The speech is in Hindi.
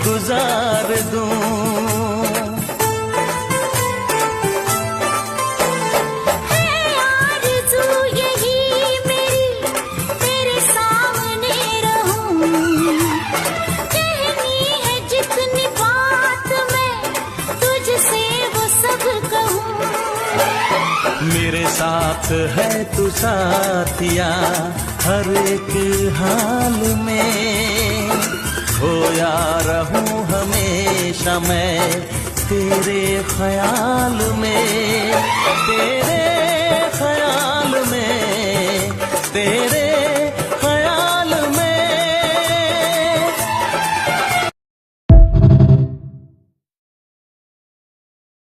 गुजार दूं। मेरे साथ है तू साथिया हर एक हाल में, खोया रहूं हमेशा मैं तेरे ख्याल में, तेरे ख्याल में, तेरे